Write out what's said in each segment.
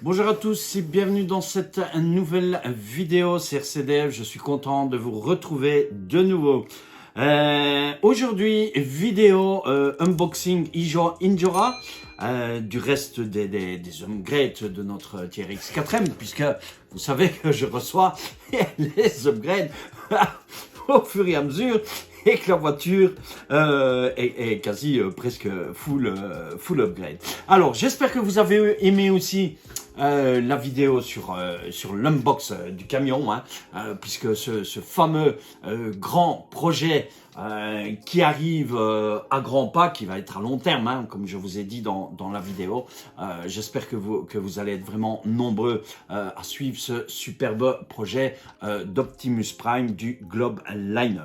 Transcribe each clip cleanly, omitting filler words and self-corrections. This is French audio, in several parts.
Bonjour à tous et bienvenue dans cette nouvelle vidéo CRCDF. Je suis content de vous retrouver de nouveau. Aujourd'hui, vidéo unboxing Injora du reste des upgrades de notre TRX 4M, puisque vous savez que je reçois les upgrades au fur et à mesure et que la voiture est quasi presque full upgrade. Alors, j'espère que vous avez aimé aussi la vidéo sur l'unbox du camion, puisque ce fameux grand projet qui arrive à grands pas, qui va être à long terme, comme je vous ai dit dans la vidéo. J'espère que vous allez être vraiment nombreux à suivre ce superbe projet d'Optimus Prime du Globe Liner.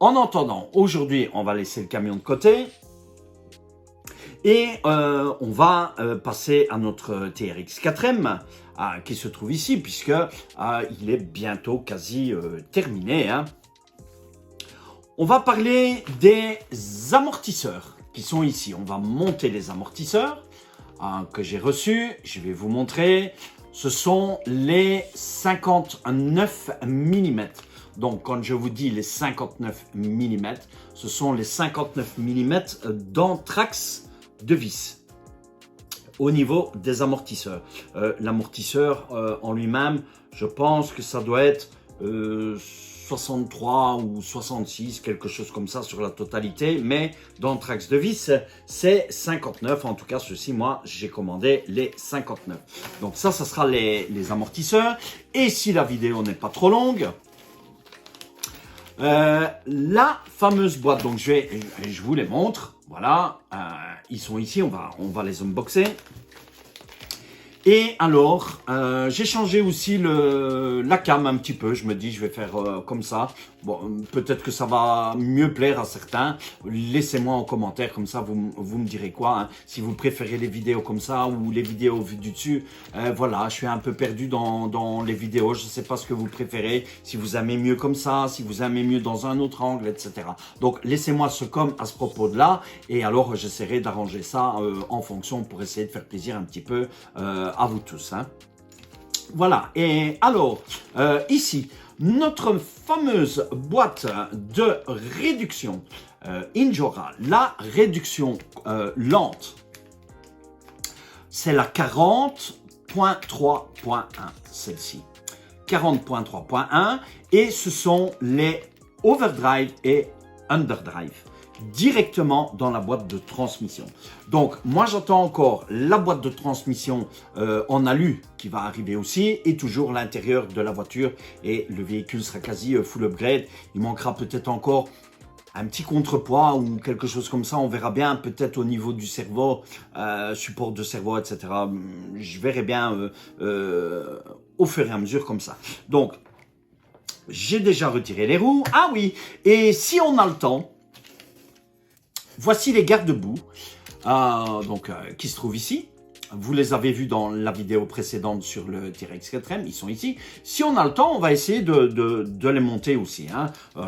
En attendant, aujourd'hui, on va laisser le camion de côté. Et on va passer à notre TRX 4M qui se trouve ici, puisque il est bientôt quasi terminé. On va parler des amortisseurs qui sont ici. On va monter les amortisseurs que j'ai reçus. Je vais vous montrer. Ce sont les 59 mm. Donc, quand je vous dis les 59 mm, ce sont les 59 mm d'anthrax de vis au niveau des amortisseurs. L'amortisseur en lui-même, je pense que ça doit être 63 ou 66, quelque chose comme ça sur la totalité, mais d'anthrax de vis, c'est 59. En tout cas, ceci, moi, j'ai commandé les 59. Donc ça sera les amortisseurs. Et si la vidéo n'est pas trop longue, la fameuse boîte, donc je vous les montre. Voilà, ils sont ici, on va les unboxer. Et alors, j'ai changé aussi la cam un petit peu. Je me dis, je vais faire comme ça. Bon, peut-être que ça va mieux plaire à certains. Laissez-moi en commentaire, comme ça, vous me direz quoi. Si vous préférez les vidéos comme ça ou les vidéos vues du dessus. Voilà, je suis un peu perdu dans les vidéos. Je ne sais pas ce que vous préférez. Si vous aimez mieux comme ça, si vous aimez mieux dans un autre angle, etc. Donc, laissez-moi ce com à ce propos-là. Et alors, j'essaierai d'arranger ça en fonction pour essayer de faire plaisir un petit peu à vous tous. Voilà, et alors, ici, notre fameuse boîte de réduction Injora, la réduction lente, c'est la 40.3.1, celle-ci. 40.3.1, et ce sont les overdrive et underdrive directement dans la boîte de transmission. Donc, moi, j'attends encore la boîte de transmission en alu qui va arriver aussi, et toujours l'intérieur de la voiture, et le véhicule sera quasi full upgrade. Il manquera peut-être encore un petit contrepoids ou quelque chose comme ça, on verra bien, peut-être au niveau du cerveau, support de cerveau, etc. Je verrai bien au fur et à mesure comme ça. Donc, j'ai déjà retiré les roues. Ah oui, et si on a le temps, voici les garde-boue qui se trouvent ici. Vous les avez vus dans la vidéo précédente sur le TRX 4M, ils sont ici. Si on a le temps, on va essayer de les monter aussi.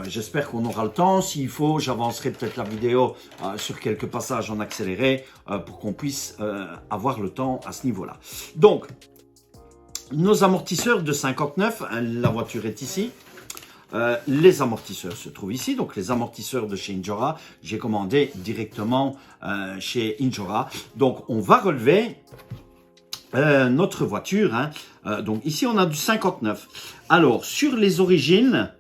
J'espère qu'on aura le temps. S'il faut, j'avancerai peut-être la vidéo sur quelques passages en accéléré pour qu'on puisse avoir le temps à ce niveau-là. Donc, nos amortisseurs de 59, la voiture est ici. Les amortisseurs se trouvent ici, donc les amortisseurs de chez Injora, j'ai commandé directement chez Injora. Donc on va relever notre voiture. Donc ici on a du 59. Alors sur les origines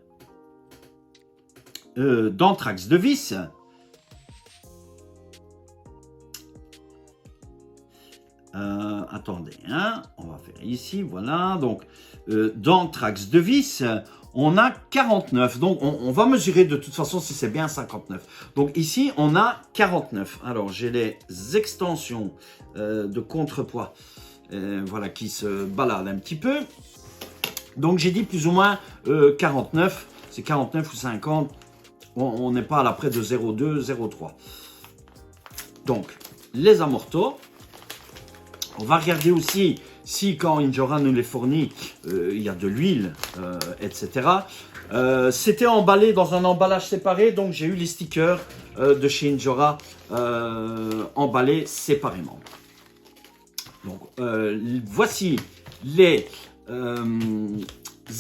d'anthrax de vis, attendez, on va faire ici, voilà. Donc d'anthrax de vis, on a 49, donc on va mesurer de toute façon si c'est bien 59. Donc ici, on a 49. Alors, j'ai les extensions de contrepoids voilà, qui se baladent un petit peu. Donc, j'ai dit plus ou moins 49. C'est 49 ou 50. On n'est pas à la près de 0,2, 0,3. Donc, les amortos. On va regarder aussi si quand Injora nous les fournit, il y a de l'huile, etc. C'était emballé dans un emballage séparé, donc j'ai eu les stickers de chez Injora emballés séparément. Donc, voici les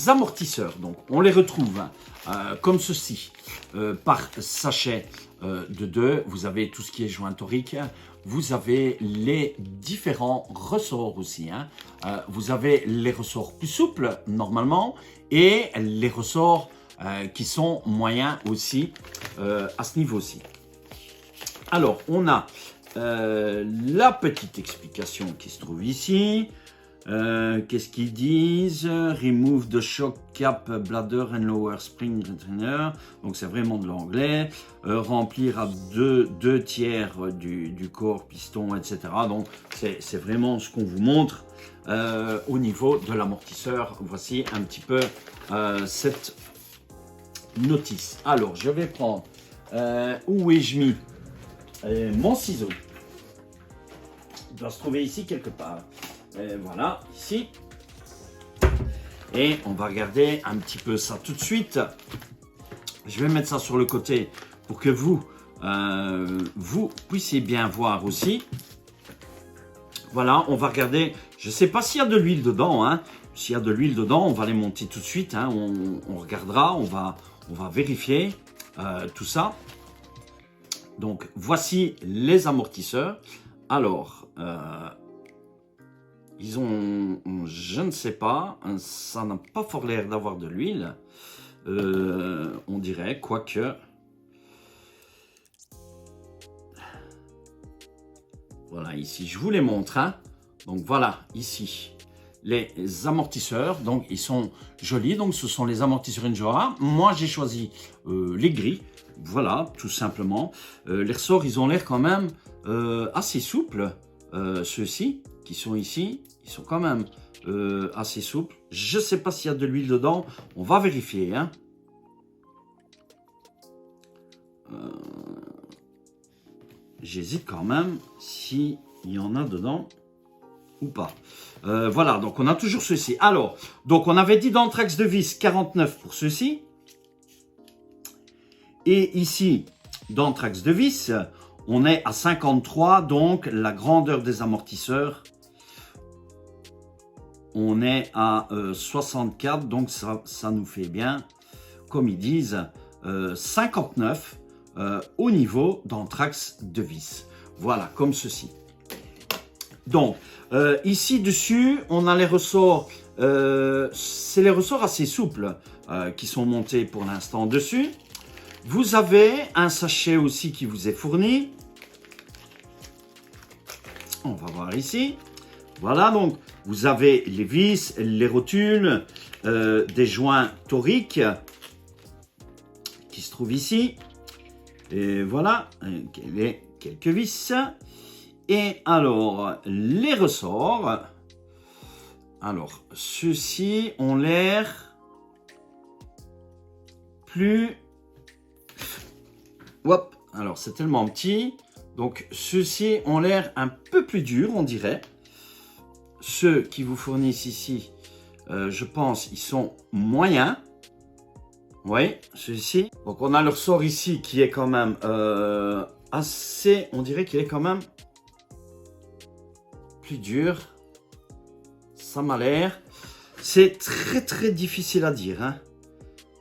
amortisseurs. Donc, on les retrouve comme ceci, par sachet de 2. Vous avez tout ce qui est joint torique. Vous avez les différents ressorts aussi. Vous avez les ressorts plus souples, normalement, et les ressorts qui sont moyens aussi, à ce niveau-ci. Alors, on a la petite explication qui se trouve ici. Qu'est-ce qu'ils disent? Remove the shock cap bladder and lower spring retainer. Donc c'est vraiment de l'anglais. Remplir à deux tiers du corps, piston, etc. Donc c'est vraiment ce qu'on vous montre au niveau de l'amortisseur. Voici un petit peu cette notice. Alors je vais prendre où ai-je mis mon ciseau? Il doit se trouver ici quelque part. Et voilà, ici. Et on va regarder un petit peu ça tout de suite. Je vais mettre ça sur le côté pour que vous puissiez bien voir aussi. Voilà, on va regarder. Je ne sais pas s'il y a de l'huile dedans. S'il y a de l'huile dedans, on va les monter tout de suite. On regardera, on va vérifier tout ça. Donc, voici les amortisseurs. Alors, ils ont, je ne sais pas, ça n'a pas fort l'air d'avoir de l'huile. On dirait, quoique. Voilà, ici, je vous les montre. Donc, voilà, ici, les amortisseurs. Donc, ils sont jolis. Donc, ce sont les amortisseurs Injora. Moi, j'ai choisi les gris. Voilà, tout simplement. Les ressorts, ils ont l'air quand même assez souples. Ceux-ci, qui sont ici, ils sont quand même assez souples. Je ne sais pas s'il y a de l'huile dedans. On va vérifier. J'hésite quand même s'il y en a dedans ou pas. Voilà, donc on a toujours ceci. Alors, donc on avait dit d'anthrax de vis 49 pour ceci. Et ici, d'anthrax de vis, on est à 53, donc la grandeur des amortisseurs, on est à 64, donc ça nous fait bien, comme ils disent, 59 au niveau d'anthrax de vis. Voilà, comme ceci. Donc, ici dessus, on a les ressorts, c'est les ressorts assez souples qui sont montés pour l'instant dessus. Vous avez un sachet aussi qui vous est fourni. On va voir ici. Voilà, donc vous avez les vis, les rotules, des joints toriques qui se trouvent ici. Et voilà, quelques vis. Et alors, les ressorts. Alors, ceux-ci ont l'air plus... Hop, alors c'est tellement petit. Donc, ceux-ci ont l'air un peu plus durs, on dirait. Ceux qui vous fournissent ici, je pense, ils sont moyens. Oui, ceux-ci. Donc, on a le ressort ici qui est quand même assez... On dirait qu'il est quand même plus dur. Ça m'a l'air. C'est très, très difficile à dire.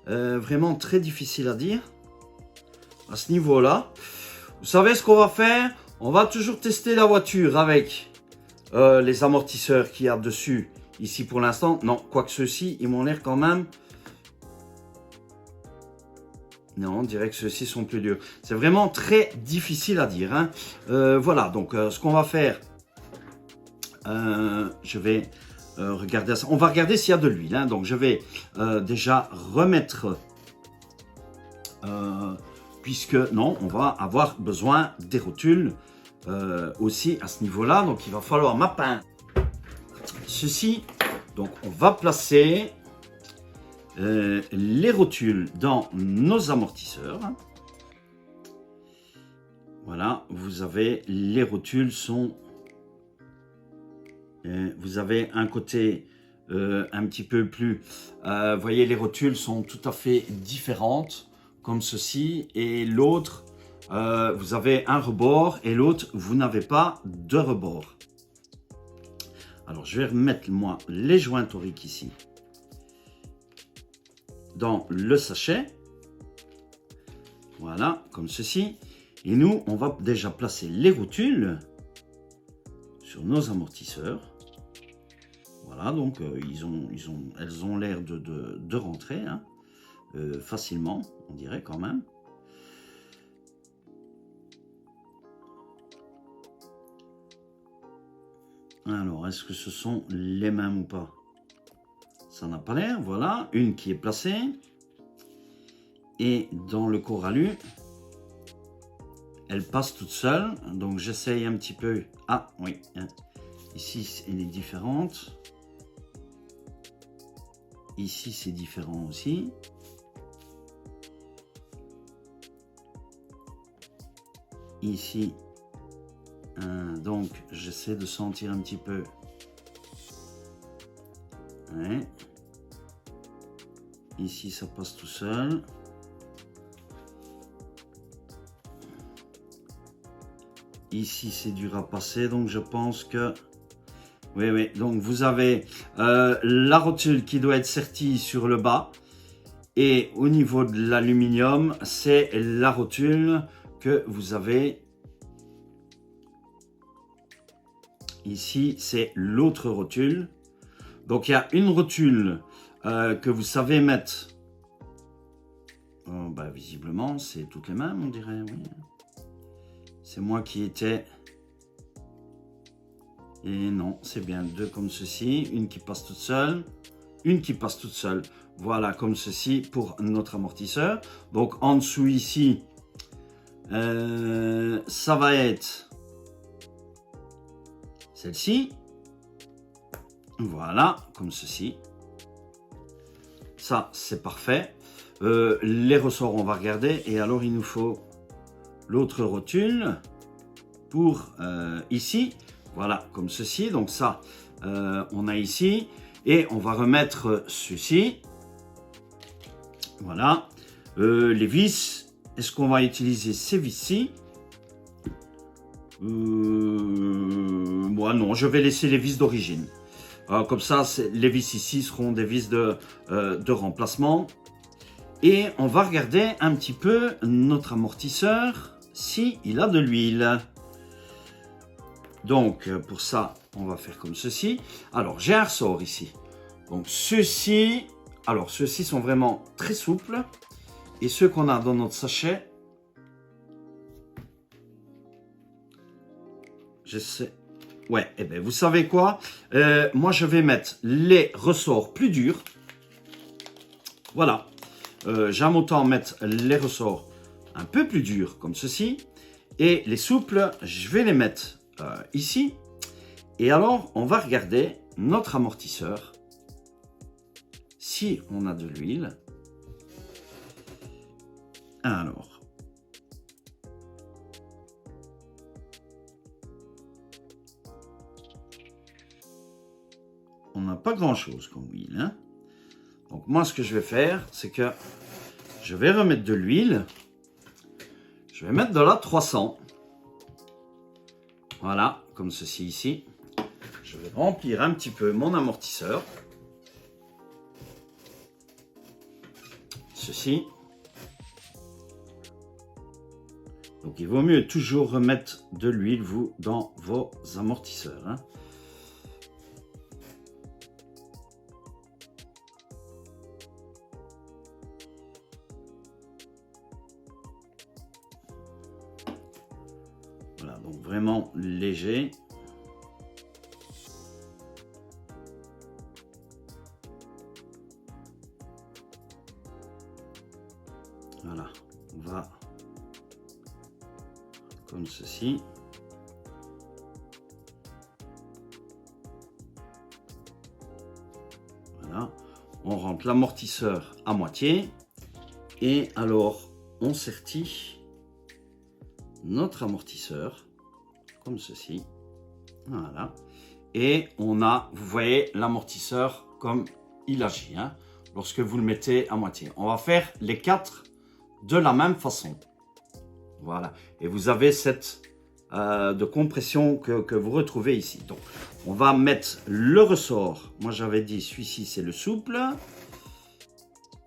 Vraiment très difficile à dire. À ce niveau-là. Vous savez ce qu'on va faire? On va toujours tester la voiture avec les amortisseurs qu'il y a dessus. Ici pour l'instant. Non, quoique ceux-ci, ils m'ont l'air quand même... Non, on dirait que ceux-ci sont plus durs. C'est vraiment très difficile à dire. Voilà, donc ce qu'on va faire... je vais regarder ça. On va regarder s'il y a de l'huile. Donc je vais déjà remettre... puisque non, on va avoir besoin des rotules aussi à ce niveau-là. Donc, il va falloir mapper ceci. Donc, on va placer les rotules dans nos amortisseurs. Voilà, vous avez les rotules sont... vous avez un côté un petit peu plus... vous voyez, les rotules sont tout à fait différentes. Comme ceci, et l'autre, vous avez un rebord, et l'autre, vous n'avez pas de rebord. Alors, je vais remettre, moi, les joints toriques ici, dans le sachet. Voilà, comme ceci. Et nous, on va déjà placer les rotules sur nos amortisseurs. Voilà, donc elles ont l'air de rentrer hein, facilement, on dirait quand même. Alors, est-ce que ce sont les mêmes ou pas? Ça n'a pas l'air, voilà. Une qui est placée. Et dans le coralu, elle passe toute seule. Donc, j'essaye un petit peu. Ah, oui. Ici, elle est différente. Ici, c'est différent aussi. Ici, donc, j'essaie de sentir un petit peu. Ouais. Ici, ça passe tout seul. Ici, c'est dur à passer, donc je pense que... Oui, oui, donc vous avez la rotule qui doit être sertie sur le bas. Et au niveau de l'aluminium, c'est la rotule que vous avez... Ici, c'est l'autre rotule. Donc, il y a une rotule que vous savez mettre. Oh, bah, visiblement, c'est toutes les mêmes, on dirait. Oui. C'est moi qui étais... Et non, c'est bien deux comme ceci. Une qui passe toute seule. Une qui passe toute seule. Voilà, comme ceci pour notre amortisseur. Donc, en dessous ici, ça va être... celle-ci, voilà, comme ceci. Ça, c'est parfait. Les ressorts, on va regarder. Et alors, il nous faut l'autre rotule pour ici. Voilà, comme ceci. Donc ça, on a ici. Et on va remettre ceci. Voilà. Les vis. Est-ce qu'on va utiliser ces vis-ci? Moi, non, je vais laisser les vis d'origine. Comme ça, les vis ici seront des vis de remplacement. Et on va regarder un petit peu notre amortisseur, s'il a de l'huile. Donc, pour ça, on va faire comme ceci. Alors, j'ai un ressort ici. Donc, ceux-ci sont vraiment très souples. Et ceux qu'on a dans notre sachet, j'essaie. Ouais, et bien vous savez quoi, moi je vais mettre les ressorts plus durs. Voilà. J'aime autant mettre les ressorts un peu plus durs comme ceci. Et les souples, je vais les mettre ici. Et alors, on va regarder notre amortisseur. Si on a de l'huile. Alors. On n'a pas grand chose comme huile. Hein? Donc moi ce que je vais faire, c'est que je vais remettre de l'huile. Je vais mettre de la 300. Voilà, comme ceci ici. Je vais remplir un petit peu mon amortisseur. Ceci. Donc il vaut mieux toujours remettre de l'huile, vous, dans vos amortisseurs. Hein? Voilà, donc vraiment léger. Voilà, on va comme ceci. Voilà, on rentre l'amortisseur à moitié et alors on sertit notre amortisseur comme ceci. Voilà, et on a, vous voyez l'amortisseur comme il agit hein, lorsque vous le mettez à moitié. On va faire les 4 de la même façon. Voilà, et vous avez cette de compression que vous retrouvez ici. Donc, on va mettre le ressort. Moi, j'avais dit, celui-ci, c'est le souple.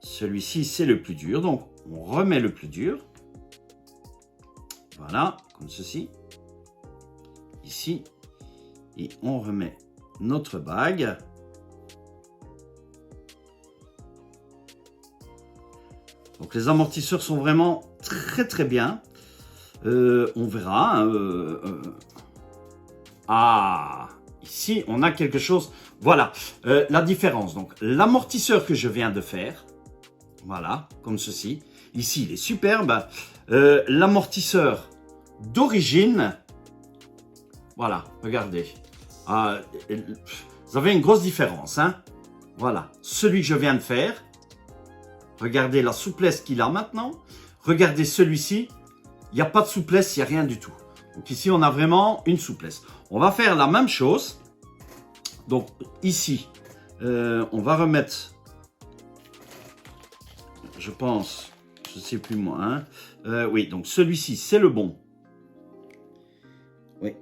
Celui-ci, c'est le plus dur. Donc, on remet le plus dur. Voilà, comme ceci. Ici. Et on remet notre bague. Donc, les amortisseurs sont vraiment très, très bien. On verra. Ici, on a quelque chose. Voilà, la différence. Donc, l'amortisseur que je viens de faire, voilà, comme ceci. Ici, il est superbe. L'amortisseur d'origine, voilà, regardez. Vous avez une grosse différence, hein. Voilà, celui que je viens de faire. Regardez la souplesse qu'il a maintenant. Regardez celui-ci. Il n'y a pas de souplesse, il n'y a rien du tout. Donc ici, on a vraiment une souplesse. On va faire la même chose. Donc ici, on va remettre, je pense, je ne sais plus moi. Hein. Oui, donc celui-ci, c'est le bon. Oui.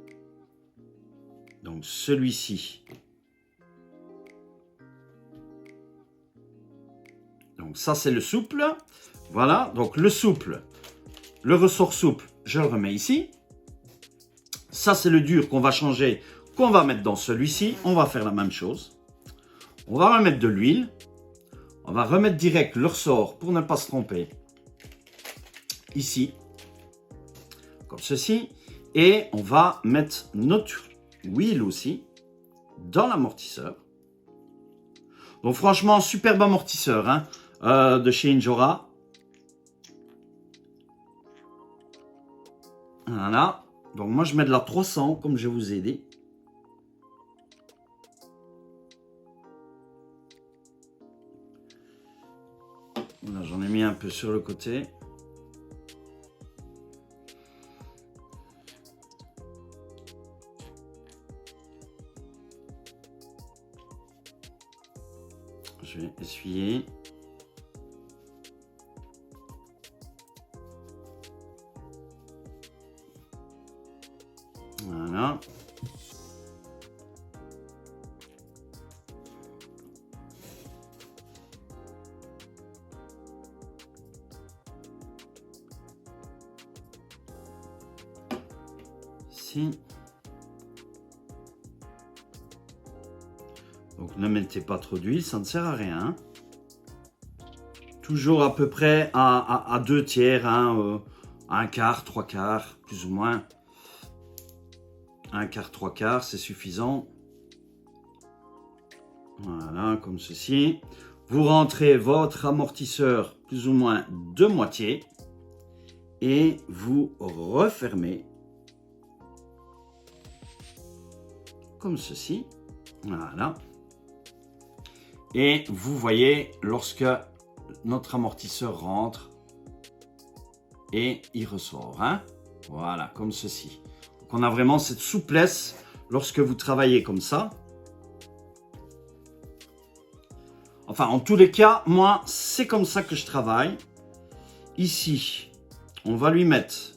Donc celui-ci. Donc ça, c'est le souple. Voilà, donc le souple, le ressort souple, je le remets ici. Ça, c'est le dur qu'on va changer, qu'on va mettre dans celui-ci. On va faire la même chose. On va remettre de l'huile. On va remettre direct le ressort pour ne pas se tromper. Ici, comme ceci. Et on va mettre notre huile aussi dans l'amortisseur. Donc franchement, superbe amortisseur hein, de chez Injora. Voilà. Donc moi je mets de la 300 comme je vous ai dit. Voilà, j'en ai mis un peu sur le côté. Je vais essuyer. Voilà. Ici. Donc ne mettez pas trop d'huile, ça ne sert à rien. Toujours à peu près à 2 tiers, hein, un quart, 3 quarts, plus ou moins. Un quart, 3 quarts, c'est suffisant. Voilà, comme ceci. Vous rentrez votre amortisseur plus ou moins de moitié. Et vous refermez. Comme ceci. Voilà. Et vous voyez, lorsque notre amortisseur rentre et il ressort. Hein? Voilà, comme ceci. Donc on a vraiment cette souplesse lorsque vous travaillez comme ça. Enfin, en tous les cas, moi, c'est comme ça que je travaille. Ici, on va lui mettre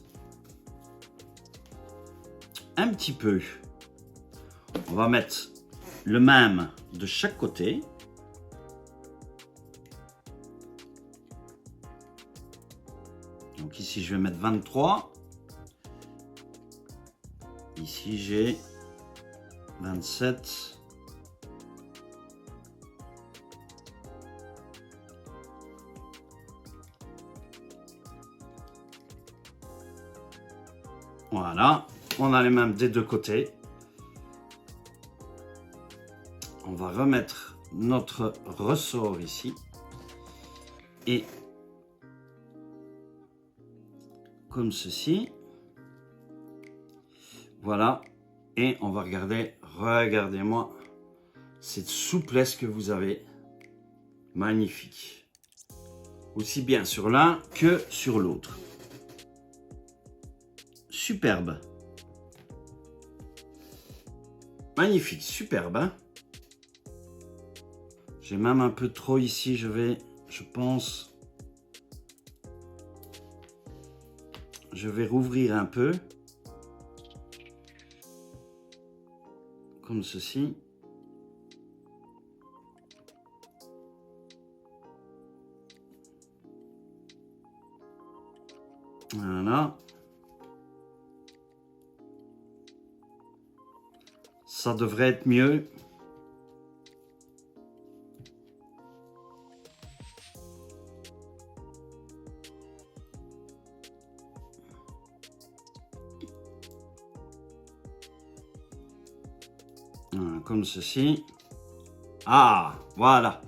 un petit peu. On va mettre le même de chaque côté. Donc ici, je vais mettre 23. Ici, j'ai 27. Voilà, on a les mêmes des deux côtés. On va remettre notre ressort ici. Et comme ceci. Voilà. Et on va regarder, regardez-moi cette souplesse que vous avez. Magnifique. Aussi bien sur l'un que sur l'autre. Superbe. Magnifique, superbe. Hein? J'ai même un peu trop ici, je pense, je vais rouvrir un peu. comme ceci. Voilà. Ça devrait être mieux. Voilà, comme ceci. Ah, voilà.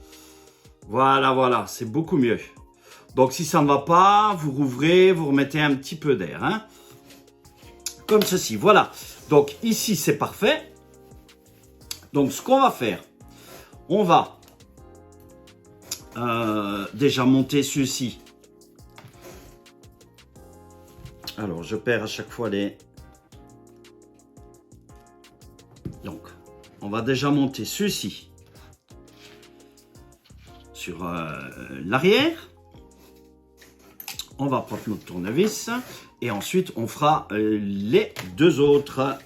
Voilà, c'est beaucoup mieux. Donc, si ça ne va pas, vous rouvrez, vous remettez un petit peu d'air. Hein, comme ceci, voilà. Donc, ici, c'est parfait. Donc, ce qu'on va faire, on va déjà monter ceci. Alors, je perds à chaque fois les... Donc, on va déjà monter ceci sur l'arrière. On va prendre notre tournevis et ensuite on fera les deux autres.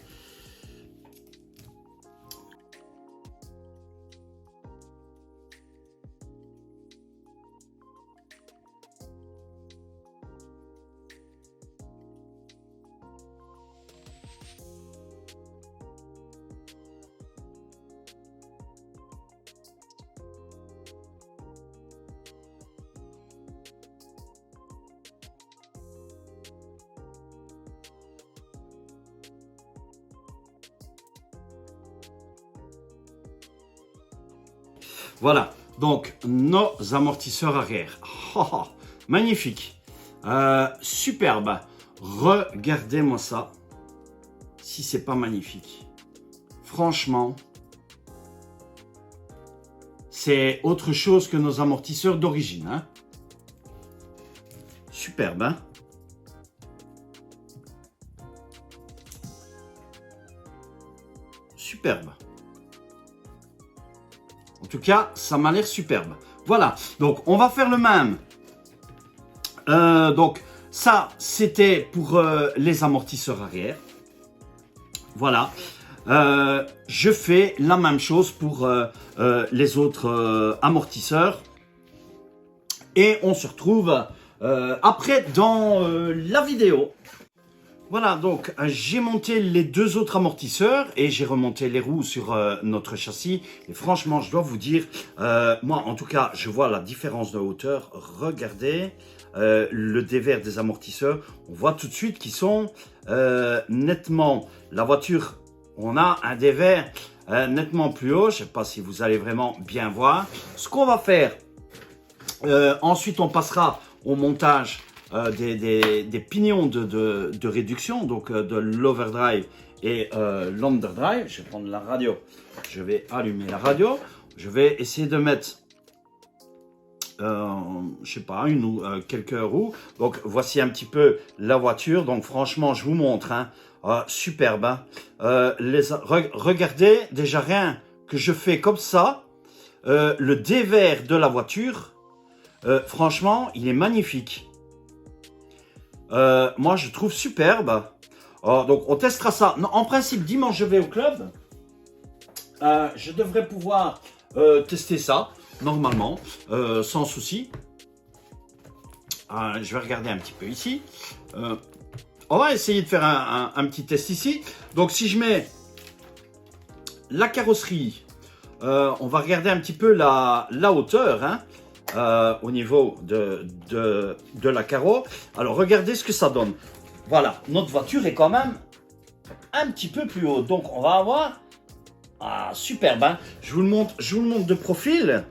Voilà, donc nos amortisseurs arrière. Oh, oh, magnifique, superbe. Regardez-moi ça, si c'est pas magnifique. Franchement, c'est autre chose que nos amortisseurs d'origine. Hein. Superbe, hein. Superbe. En tout cas, ça m'a l'air superbe. Voilà, donc on va faire le même. Donc ça, c'était pour les amortisseurs arrière. Voilà. Je fais la même chose pour les autres amortisseurs. Et on se retrouve après dans la vidéo. Voilà, donc j'ai monté les deux autres amortisseurs et j'ai remonté les roues sur notre châssis. Et franchement, je dois vous dire, moi en tout cas, je vois la différence de hauteur. Regardez le dévers des amortisseurs. On voit tout de suite qu'ils sont nettement... La voiture, on a un dévers nettement plus haut. Je ne sais pas si vous allez vraiment bien voir. Ce qu'on va faire, ensuite on passera au montage des pignons de réduction, donc de l'overdrive et l'underdrive. Je vais prendre la radio, je vais allumer la radio, je vais essayer de mettre, je sais pas, une ou quelques roues. Donc voici un petit peu la voiture, donc franchement je vous montre, hein, superbe. Hein. Regardez déjà rien que je fais comme ça, le dévers de la voiture, franchement il est magnifique. Moi, je trouve superbe. Donc, on testera ça. Non, en principe, dimanche, je vais au club. Je devrais pouvoir tester ça, normalement, sans souci. Je vais regarder un petit peu ici. On va essayer de faire un petit test ici. Donc, si je mets la carrosserie, on va regarder un petit peu la hauteur, hein. Au niveau de la carreau. Alors regardez ce que ça donne. Voilà, notre voiture est quand même un petit peu plus haute. Donc on va avoir superbe. Hein. Je vous le montre de profil.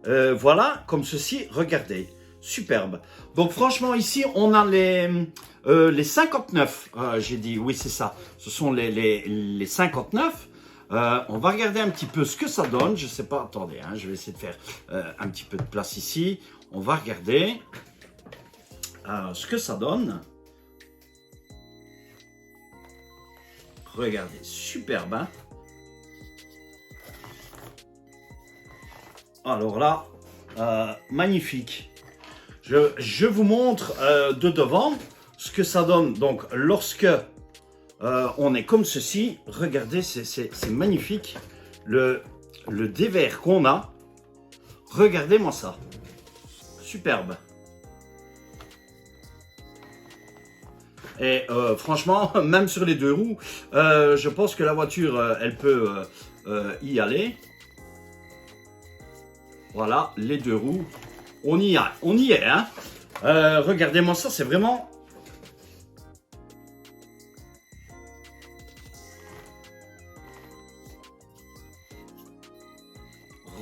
Voilà, comme ceci. Regardez, superbe. Donc franchement ici on a les 59. J'ai dit oui c'est ça. Ce sont les 59. On va regarder un petit peu ce que ça donne. Je ne sais pas, attendez, hein, je vais essayer de faire un petit peu de place ici. On va regarder ce que ça donne. Regardez, superbe. Hein. Alors là, magnifique. Je vous montre de devant ce que ça donne. Donc, lorsque on est comme ceci. Regardez, c'est magnifique. Le dévers qu'on a. Regardez-moi ça. Superbe. Et franchement, même sur les deux roues, je pense que la voiture, elle peut y aller. Voilà, les deux roues. On y est, hein. Regardez-moi ça, c'est vraiment...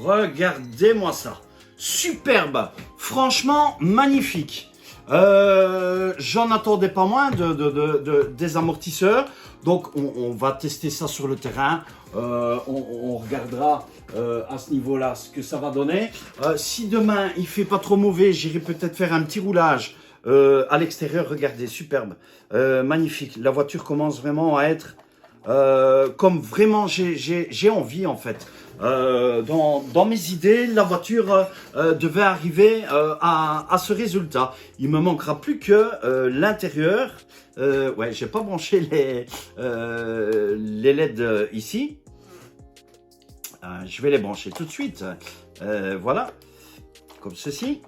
Regardez-moi ça. Superbe. Franchement, magnifique. J'en attendais pas moins des amortisseurs. Donc, on va tester ça sur le terrain. On regardera à ce niveau-là ce que ça va donner. Si demain, il fait pas trop mauvais, j'irai peut-être faire un petit roulage à l'extérieur. Regardez, superbe. Magnifique. La voiture commence vraiment à être comme vraiment j'ai envie en fait. Dans mes idées, la voiture devait arriver à ce résultat. Il me manquera plus que l'intérieur. Ouais, j'ai pas branché les LED ici. Je vais les brancher tout de suite. Voilà, comme ceci.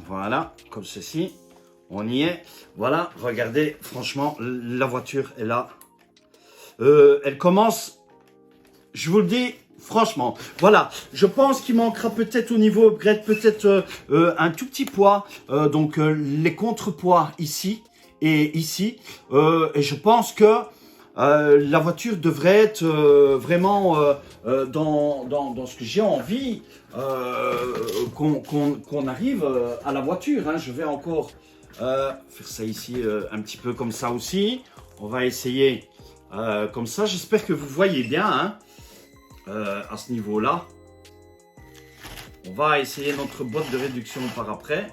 Voilà, comme ceci. On y est. Voilà, regardez, franchement, la voiture est là. Elle commence, je vous le dis, franchement. Voilà, je pense qu'il manquera peut-être au niveau upgrade, peut-être un tout petit poids. Donc, les contrepoids ici et ici. Et je pense que la voiture devrait être vraiment dans ce que j'ai envie qu'on arrive à la voiture. Hein. Je vais encore faire ça ici un petit peu comme ça aussi. On va essayer comme ça. J'espère que vous voyez bien hein, à ce niveau-là. On va essayer notre boîte de réduction par après.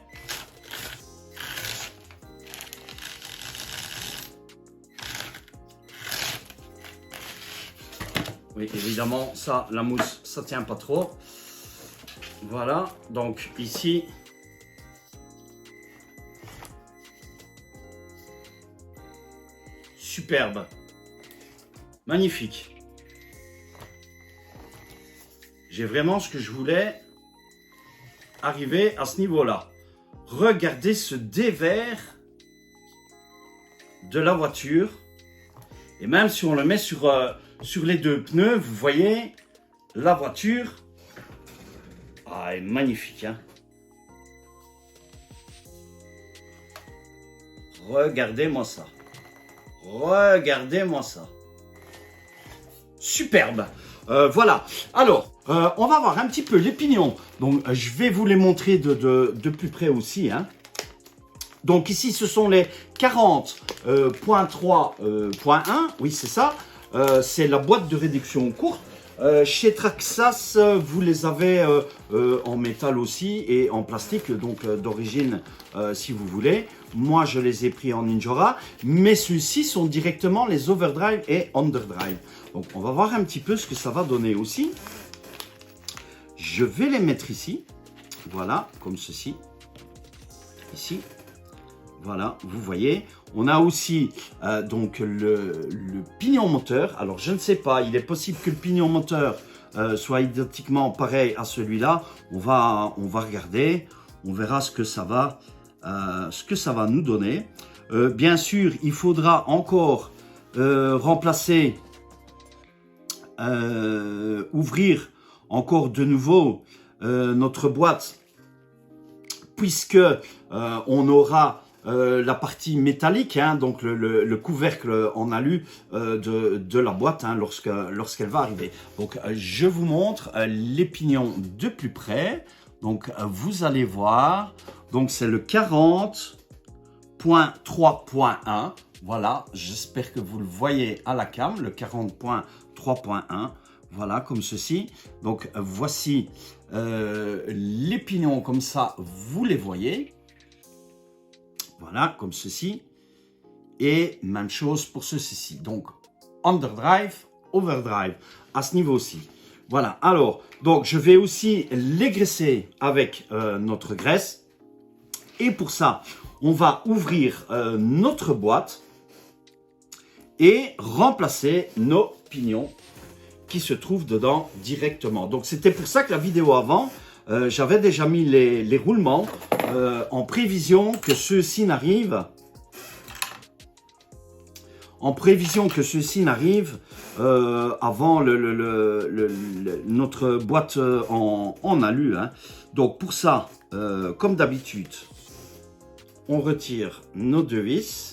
Oui, évidemment, ça, la mousse, ça tient pas trop. Voilà, donc ici. Superbe. Magnifique. J'ai vraiment ce que je voulais arriver à ce niveau-là. Regardez ce dévers de la voiture. Et même si on le met sur les deux pneus, vous voyez, la voiture est magnifique. Hein. Regardez-moi ça. Regardez-moi ça. Superbe. Voilà. Alors, on va voir un petit peu les pignons. Donc, je vais vous les montrer de plus près aussi. Hein. Donc, ici, ce sont les 40.3.1. Oui, c'est ça. C'est la boîte de réduction courte. Chez Traxxas, vous les avez en métal aussi et en plastique, donc d'origine si vous voulez. Moi, je les ai pris en Injora, mais ceux-ci sont directement les overdrive et underdrive. Donc, on va voir un petit peu ce que ça va donner aussi. Je vais les mettre ici, voilà, comme ceci, ici. Voilà, vous voyez, on a aussi donc le pignon moteur. Alors, je ne sais pas, il est possible que le pignon moteur soit identiquement pareil à celui-là. On va regarder, on verra ce que ça va nous donner. Bien sûr, il faudra encore remplacer, ouvrir encore de nouveau notre boîte, puisque on aura la partie métallique, hein, donc le couvercle en alu de la boîte hein, lorsqu'elle va arriver. Donc je vous montre les pignons de plus près. Donc vous allez voir, donc c'est le 40.3.1. Voilà, j'espère que vous le voyez à la cam, le 40.3.1. Voilà, comme ceci. Donc voici les pignons comme ça, vous les voyez. Voilà, comme ceci. Et même chose pour ceci. Donc, underdrive, overdrive, à ce niveau-ci. Voilà, alors, donc je vais aussi les graisser avec notre graisse. Et pour ça, on va ouvrir notre boîte et remplacer nos pignons qui se trouvent dedans directement. Donc c'était pour ça que la vidéo avant, j'avais déjà mis les roulements en prévision que ceux-ci n'arrivent. Avant notre boîte en alu. Hein. Donc pour ça, comme d'habitude, on retire nos deux vis.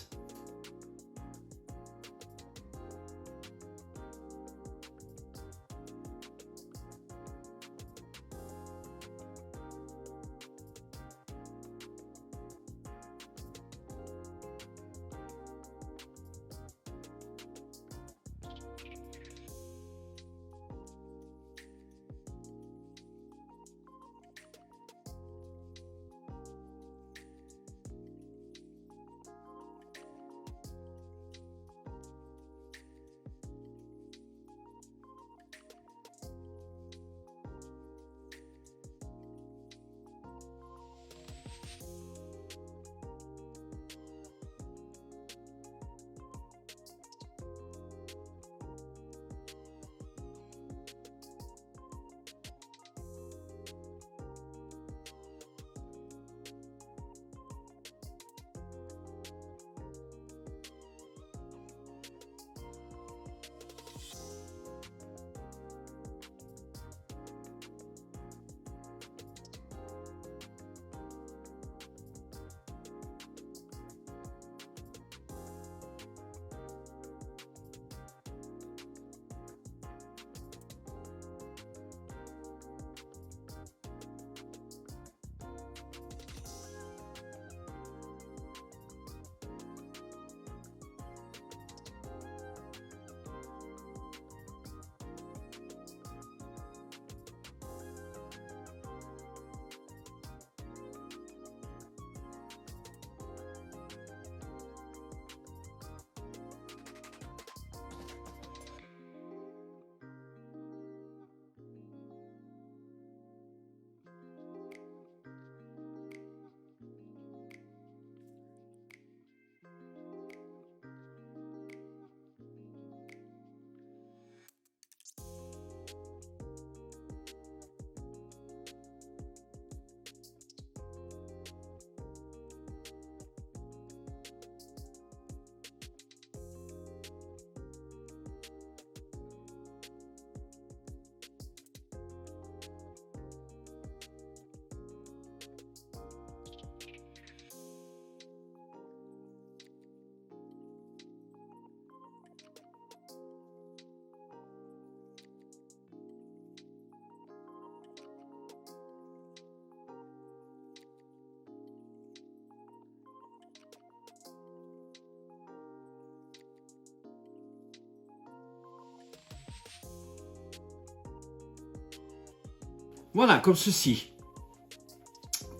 Voilà, comme ceci.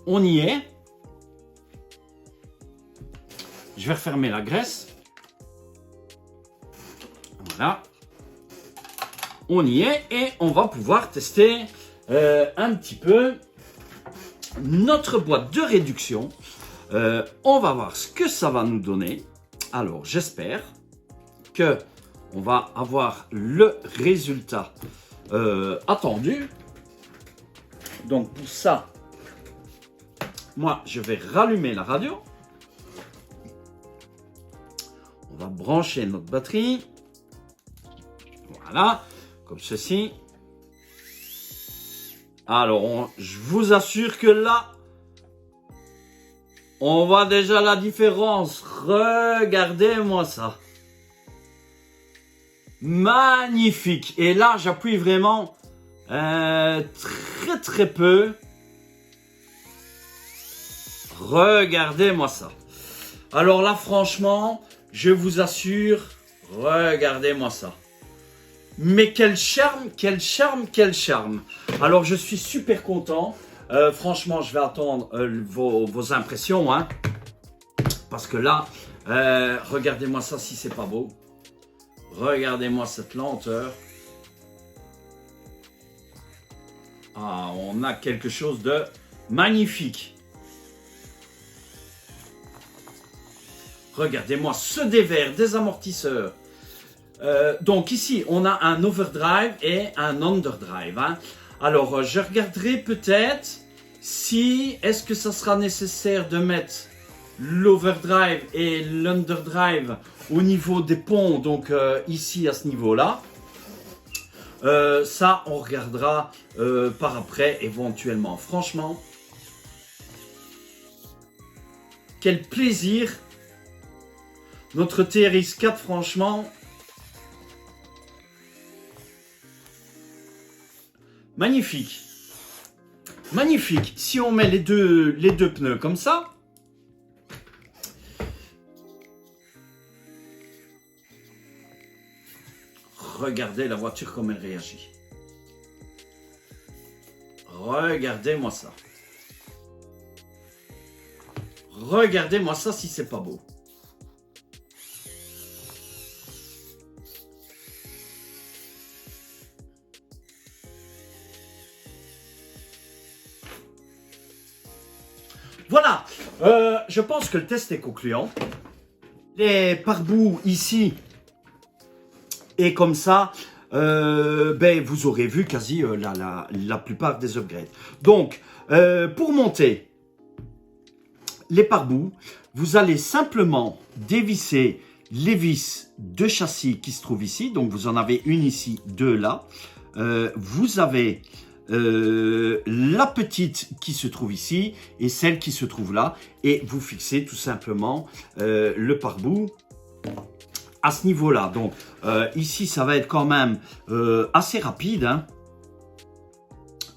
On y est. Je vais refermer la graisse. Voilà. On y est et on va pouvoir tester un petit peu notre boîte de réduction. On va voir ce que ça va nous donner. Alors, j'espère que on va avoir le résultat attendu. Donc, pour ça, moi, je vais rallumer la radio. On va brancher notre batterie. Voilà, comme ceci. Alors, je vous assure que là, on voit déjà la différence. Regardez-moi ça. Magnifique. Et là, j'appuie vraiment très peu. Regardez-moi ça. Alors là, franchement, je vous assure, regardez-moi ça. Mais quel charme, quel charme, quel charme. Alors, je suis super content. Franchement, je vais attendre vos impressions. Hein, parce que là, regardez-moi ça si c'est pas beau. Regardez-moi cette lenteur. Ah, on a quelque chose de magnifique. Regardez-moi ce dévers des amortisseurs. Donc ici, on a un overdrive et un underdrive. Hein. Alors, je regarderai peut-être si, est-ce que ça sera nécessaire de mettre l'overdrive et l'underdrive au niveau des ponts, donc ici à ce niveau-là. Ça, on regardera par après, éventuellement. Franchement, quel plaisir. Notre TRX 4, franchement, magnifique. Magnifique. Si on met les deux pneus comme ça, regardez la voiture comme elle réagit. Regardez-moi ça. Regardez-moi ça si c'est pas beau. Voilà, je pense que le test est concluant. Les pare-boues ici et comme ça, ben, vous aurez vu quasi la plupart des upgrades. Donc, pour monter les pare-boues, vous allez simplement dévisser les vis de châssis qui se trouvent ici. Donc, vous en avez une ici, deux là. Vous avez la petite qui se trouve ici et celle qui se trouve là. Et vous fixez tout simplement le pare-boue à ce niveau-là. Donc, ici, ça va être quand même assez rapide. Hein.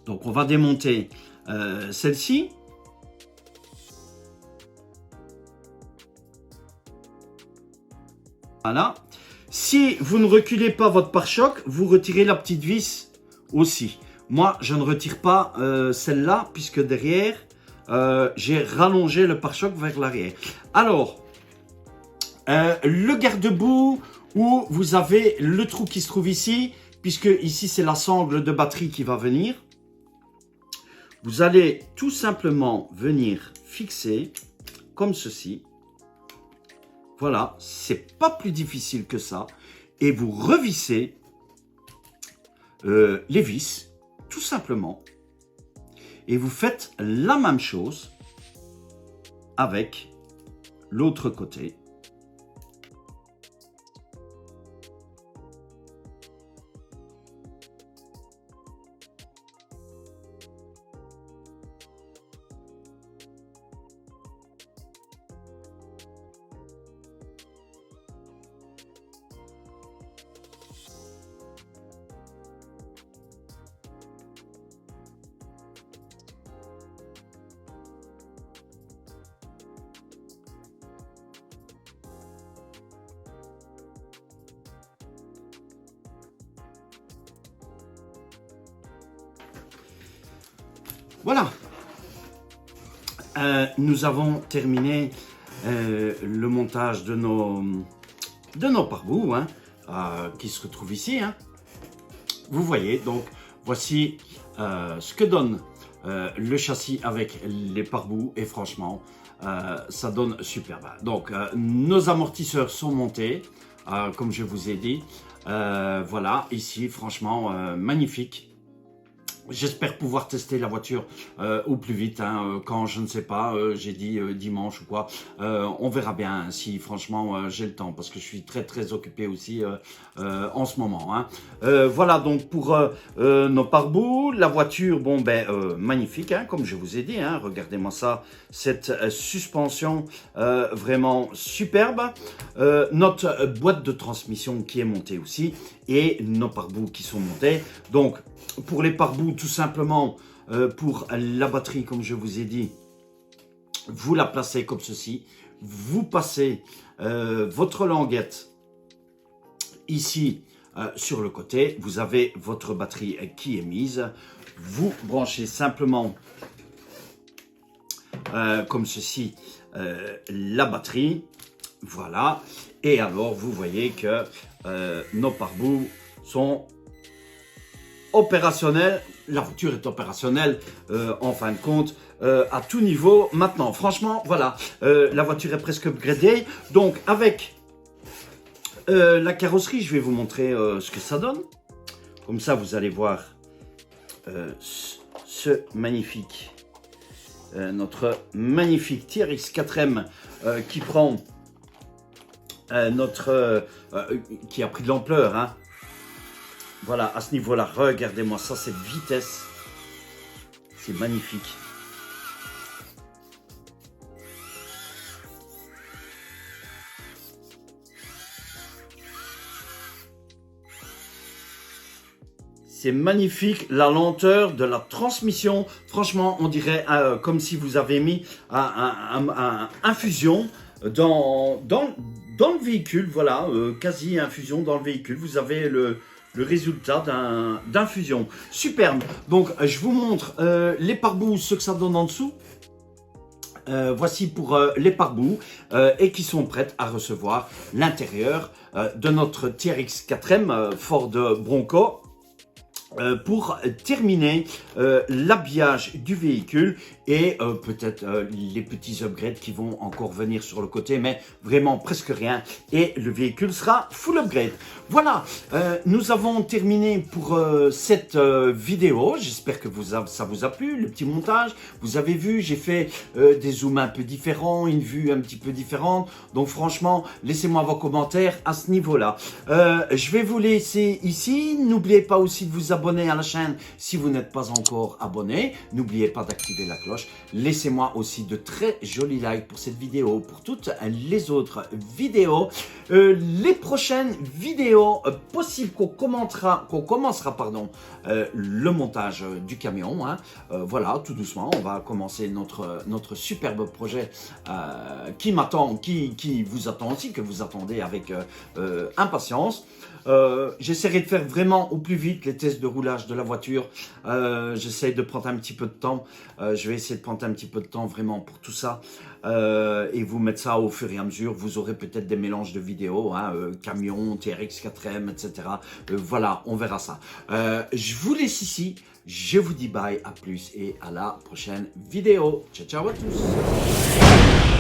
Donc, on va démonter celle-ci. Voilà. Si vous ne reculez pas votre pare-choc, vous retirez la petite vis aussi. Moi, je ne retire pas celle-là, puisque derrière, j'ai rallongé le pare-choc vers l'arrière. Alors, le garde-boue où vous avez le trou qui se trouve ici, puisque ici, c'est la sangle de batterie qui va venir. Vous allez tout simplement venir fixer comme ceci. Voilà, c'est pas plus difficile que ça. Et vous revissez les vis, tout simplement. Et vous faites la même chose avec l'autre côté. Voilà, nous avons terminé le montage de nos pare-boues hein, qui se retrouvent ici. Hein. Vous voyez, donc voici ce que donne le châssis avec les pare-boues et franchement, ça donne super bien. Donc, nos amortisseurs sont montés, comme je vous ai dit. Voilà, ici, franchement, magnifique. J'espère pouvoir tester la voiture au plus vite, hein, quand je ne sais pas, j'ai dit dimanche ou quoi. On verra bien si franchement j'ai le temps parce que je suis très occupé aussi en ce moment. Hein. Voilà donc pour nos pare-boues, la voiture, bon ben magnifique, hein, comme je vous ai dit. Hein, regardez-moi ça, cette suspension vraiment superbe. Notre boîte de transmission qui est montée aussi et nos pare-boues qui sont montés. Donc pour les pare-boues, tout simplement, pour la batterie, comme je vous ai dit, vous la placez comme ceci. Vous passez votre languette ici sur le côté. Vous avez votre batterie qui est mise. Vous branchez simplement comme ceci la batterie. Voilà. Et alors, vous voyez que nos pare-boues sont opérationnel la voiture est opérationnelle en fin de compte à tout niveau maintenant. Franchement, voilà, la voiture est presque upgradée. Donc avec la carrosserie, je vais vous montrer ce que ça donne. Comme ça, vous allez voir ce magnifique, notre magnifique TRX 4M qui prend qui a pris de l'ampleur, hein. Voilà, à ce niveau-là, regardez-moi ça, cette vitesse, c'est magnifique. C'est magnifique, la lenteur de la transmission. Franchement, on dirait comme si vous avez mis un infusion dans le véhicule. Voilà, quasi infusion dans le véhicule. Vous avez le résultat d'infusion. Superbe. Donc, je vous montre les pare-boues, ce que ça donne en dessous. Voici pour les pare-boues et qui sont prêtes à recevoir l'intérieur de notre TRX 4M Ford Bronco. Pour terminer l'habillage du véhicule et peut-être les petits upgrades qui vont encore venir sur le côté, mais vraiment presque rien, et le véhicule sera full upgrade. Voilà, nous avons terminé pour cette vidéo. J'espère que ça vous a plu, le petit montage. Vous avez vu, j'ai fait des zooms un peu différents, une vue un petit peu différente. Donc franchement, laissez-moi vos commentaires à ce niveau-là. Je vais vous laisser ici. N'oubliez pas aussi de vous abonner à la chaîne si vous n'êtes pas encore abonné. N'oubliez pas d'activer la cloche. Laissez-moi aussi de très jolis likes pour cette vidéo, pour toutes les autres vidéos. Les prochaines vidéos possibles qu'on commencera le montage du camion, hein. Voilà, tout doucement, on va commencer notre superbe projet qui m'attend, qui vous attend aussi, que vous attendez avec impatience. J'essaierai de faire vraiment au plus vite les tests de roulage de la voiture. J'essaie de prendre un petit peu de temps. Je vais essayer de prendre un petit peu de temps vraiment pour tout ça et vous mettre ça au fur et à mesure. Vous aurez peut-être des mélanges de vidéos, hein, camion, TRX 4M, etc. Voilà, on verra ça. Je vous laisse ici. Je vous dis bye, à plus et à la prochaine vidéo. Ciao, ciao à tous.